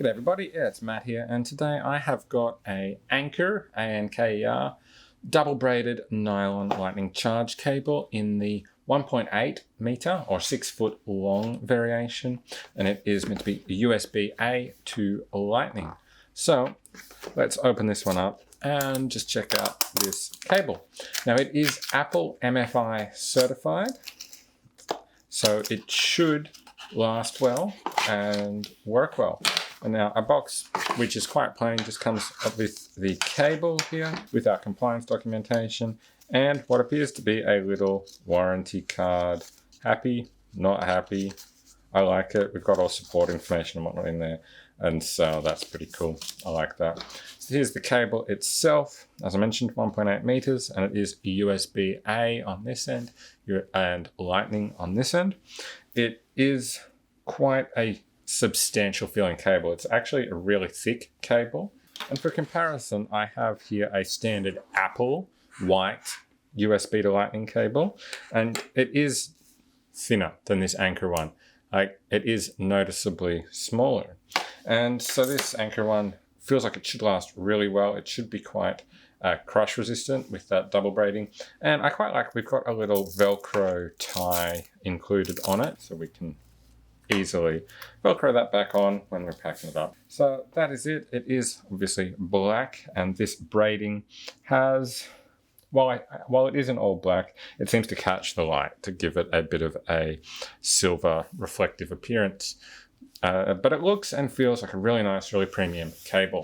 G'day everybody, it's Matt here, and today I have got a Anker, A-N-K-E-R, double braided nylon lightning charge cable in the 1.8 meter or 6 foot long variation, and it is meant to be USB-A to lightning. So let's open this one up and just check out this cable. Now it is Apple MFI certified, so it should last well and work well. And now our box, which is quite plain, just comes up with the cable here with our compliance documentation and what appears to be a little warranty card. Happy, not happy, I like it. We've got all support information and whatnot in there, and so that's pretty cool. I like that. So here's the cable itself. As I mentioned, 1.8 meters, and it is USB-A on this end and lightning on this end. It is quite a substantial feeling cable. It's actually a really thick cable. And for comparison, I have here a standard Apple white USB to lightning cable, and it is thinner than this Anker one. Like, it is noticeably smaller. And so this Anker one feels like it should last really well. It should be quite crush resistant with that double braiding. And I quite like we've got a little Velcro tie included on it, so we can easily Velcro that back on when we're packing it up. So that is it. It is obviously black, and this braiding has, while it isn't all black, it seems to catch the light to give it a bit of a silver reflective appearance. But it looks and feels like a really nice, really premium cable.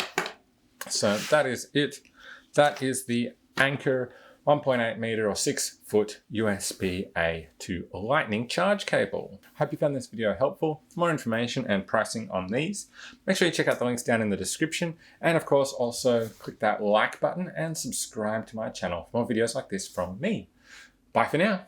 So that is it. That is the Anker 1.8 meter or 6 foot USB-A to lightning charge cable. Hope you found this video helpful. For more information and pricing on these, make sure you check out the links down in the description. And of course, also click that like button and subscribe to my channel for more videos like this from me. Bye for now.